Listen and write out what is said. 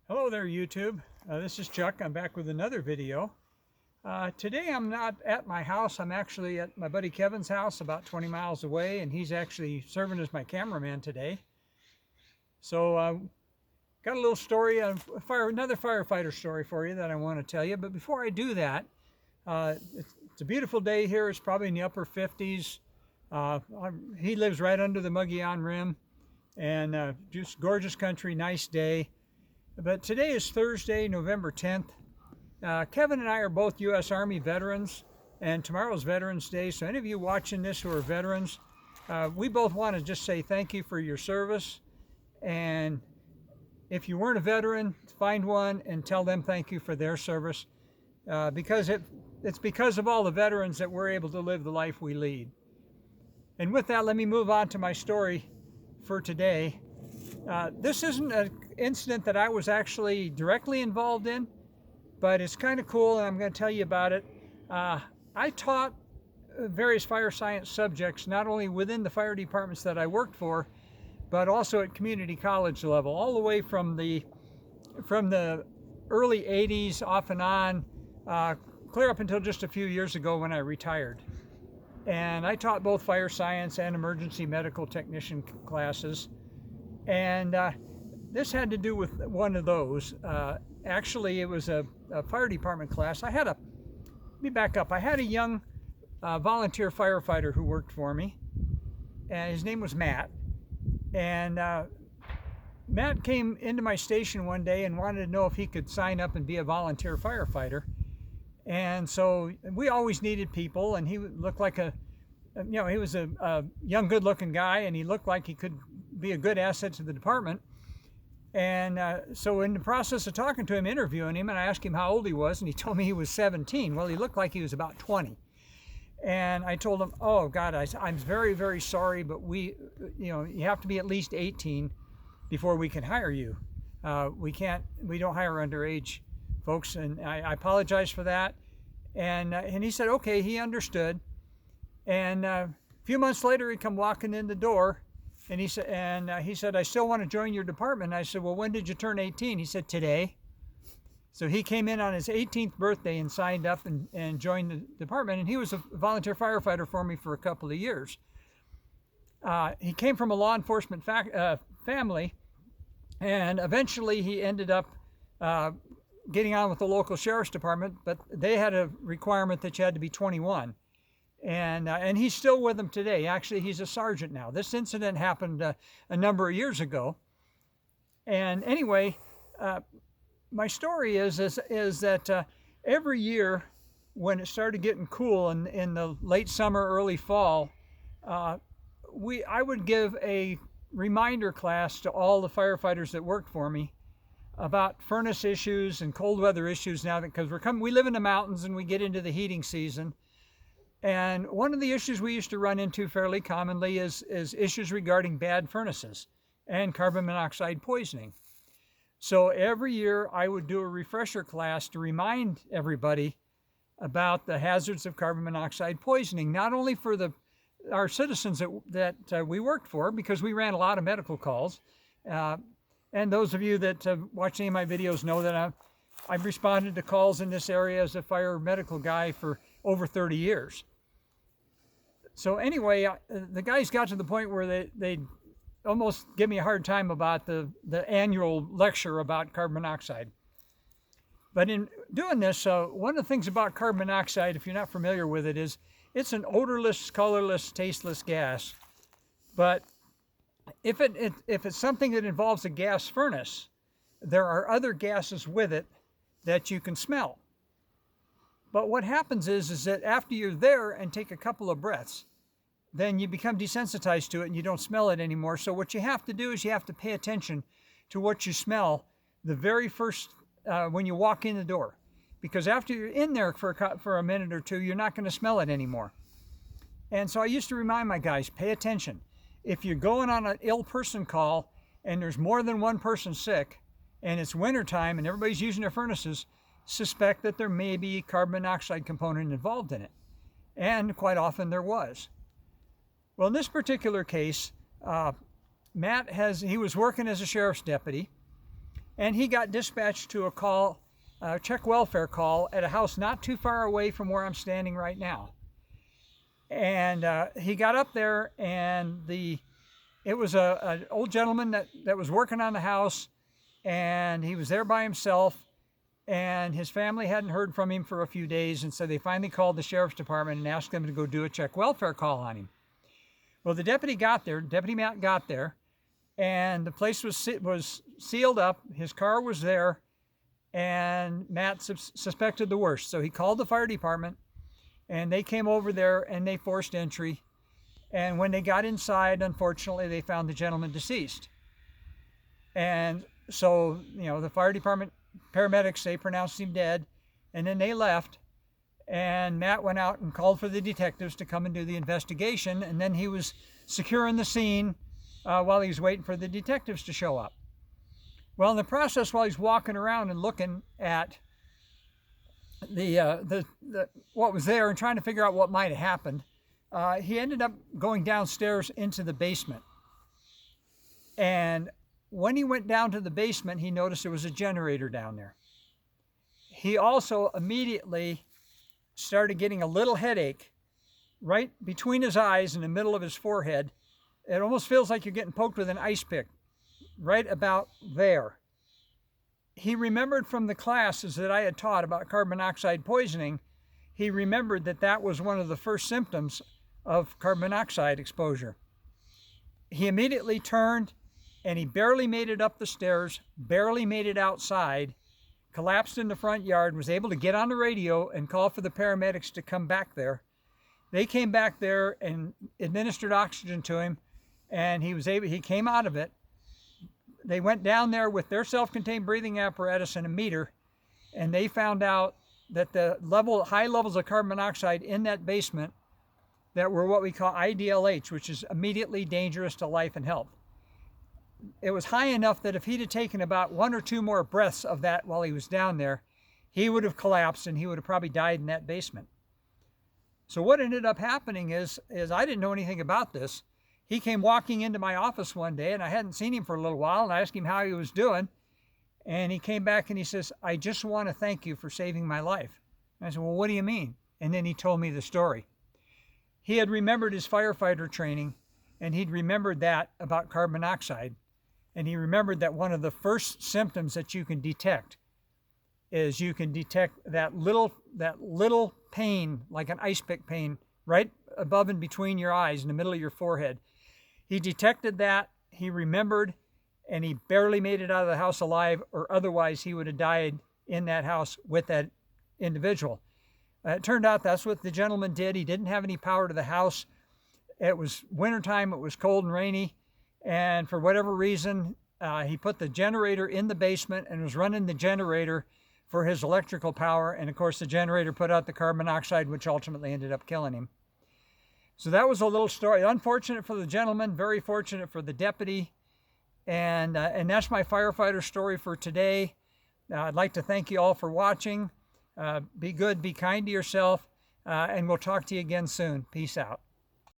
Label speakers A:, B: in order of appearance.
A: Hello there, YouTube. This is Chuck. I'm back with another video. Today I'm not at my house. I'm actually at my buddy Kevin's house about 20 miles away, and he's actually serving as my cameraman today. So got a little story, another firefighter story for you that I want to tell you. But before I do that, it's a beautiful day here. It's probably in the upper 50s. He lives right under the Mogollon Rim, and just gorgeous country, nice day. But today is Thursday, November 10th. Kevin and I are both U.S. Army veterans, and tomorrow's Veterans Day. So any of you watching this who are veterans, we both want to just say thank you for your service. And if you weren't a veteran, find one and tell them thank you for their service, because it's because of all the veterans that we're able to live the life we lead. And with that, let me move on to my story for today. This isn't an incident that I was actually directly involved in, but it's kind of cool, and I'm going to tell you about it. I taught various fire science subjects, not only within the fire departments that I worked for, but also at community college level, all the way from the early 80s off and on, clear up until just a few years ago when I retired. And I taught both fire science and emergency medical technician classes. And this had to do with one of those. Actually, it was a fire department class. Let me back up. I had a young volunteer firefighter who worked for me, and his name was Matt. And Matt came into my station one day and wanted to know if he could sign up and be a volunteer firefighter. And so we always needed people, and he looked like he was a young, good-looking guy, and he looked like he could be a good asset to the department. And so in the process of talking to him, interviewing him, and I asked him how old he was, and he told me he was 17. Well, he looked like he was about 20. And I told him, oh God, I'm very, very sorry, but you have to be at least 18 before we can hire you. We don't hire underage folks, and I apologize for that. And he said, okay, he understood. And a few months later, he come walking in the door, and he said, I still want to join your department. And I said, well, when did you turn 18? He said, today. So he came in on his 18th birthday and signed up and joined the department. And he was a volunteer firefighter for me for a couple of years. He came from a law enforcement family, and eventually he ended up getting on with the local sheriff's department, but they had a requirement that you had to be 21. And he's still with them today. Actually, he's a sergeant now. This incident happened a number of years ago. And anyway, my story is that every year when it started getting cool in the late summer, early fall, I would give a reminder class to all the firefighters that worked for me about furnace issues and cold weather issues now, because we live in the mountains and we get into the heating season. And one of the issues we used to run into fairly commonly is issues regarding bad furnaces and carbon monoxide poisoning. So every year I would do a refresher class to remind everybody about the hazards of carbon monoxide poisoning, not only for our citizens that we worked for, because we ran a lot of medical calls. And those of you that watch any of my videos know that I've responded to calls in this area as a fire medical guy for over 30 years. So anyway, the guys got to the point where they almost give me a hard time about the annual lecture about carbon monoxide. But in doing this, one of the things about carbon monoxide, if you're not familiar with it, is it's an odorless, colorless, tasteless gas. But if it's something that involves a gas furnace, there are other gases with it that you can smell. But what happens is that after you're there and take a couple of breaths, then you become desensitized to it and you don't smell it anymore. So what you have to do is you have to pay attention to what you smell the very first, when you walk in the door. Because after you're in there for a minute or two, you're not going to smell it anymore. And so I used to remind my guys, pay attention. If you're going on an ill person call and there's more than one person sick, and it's wintertime and everybody's using their furnaces, suspect that there may be a carbon monoxide component involved in it. And quite often there was. Well, in this particular case, Matt he was working as a sheriff's deputy, and he got dispatched to a call, check welfare call at a house not too far away from where I'm standing right now. And he got up there, and it was an old gentleman that was working on the house, and he was there by himself, and his family hadn't heard from him for a few days, and so they finally called the sheriff's department and asked them to go do a check welfare call on him. Well, Deputy Matt got there, and the place was sealed up. His car was there, and Matt suspected the worst. So he called the fire department, and they came over there and they forced entry. And when they got inside, unfortunately, they found the gentleman deceased. And so, the fire department paramedics, they pronounced him dead, and then they left. And Matt went out and called for the detectives to come and do the investigation, and then he was securing the scene while he was waiting for the detectives to show up. Well, in the process, while he's walking around and looking at what was there and trying to figure out what might have happened, he ended up going downstairs into the basement. And when he went down to the basement, he noticed there was a generator down there. He also immediately started getting a little headache right between his eyes in the middle of his forehead. It almost feels like you're getting poked with an ice pick, right about there. He remembered from the classes that I had taught about carbon monoxide poisoning, he remembered that was one of the first symptoms of carbon monoxide exposure. He immediately turned, and he barely made it up the stairs, barely made it outside, collapsed in the front yard, was able to get on the radio and call for the paramedics to come back there. They came back there and administered oxygen to him, and he came out of it. They went down there with their self-contained breathing apparatus and a meter, and they found out that the high levels of carbon monoxide in that basement that were what we call IDLH, which is immediately dangerous to life and health. It was high enough that if he'd have taken about 1 or 2 more breaths of that while he was down there, he would have collapsed and he would have probably died in that basement. So what ended up happening is I didn't know anything about this. He came walking into my office one day, and I hadn't seen him for a little while, and I asked him how he was doing. And he came back and he says, "I just want to thank you for saving my life." And I said, "Well, what do you mean?" And then he told me the story. He had remembered his firefighter training, and he'd remembered that about carbon monoxide. And he remembered that one of the first symptoms that you can detect is you can detect that little pain, like an ice pick pain, right above and between your eyes in the middle of your forehead. He detected that, he remembered, and he barely made it out of the house alive, or otherwise he would have died in that house with that individual. It turned out that's what the gentleman did. He didn't have any power to the house. It was wintertime, it was cold and rainy, and for whatever reason, he put the generator in the basement and was running the generator for his electrical power, and of course the generator put out the carbon monoxide, which ultimately ended up killing him. So that was a little story. Unfortunate for the gentleman, very fortunate for the deputy, and that's my firefighter story for today. I'd like to thank you all for watching. Be good, be kind to yourself, and we'll talk to you again soon. Peace out.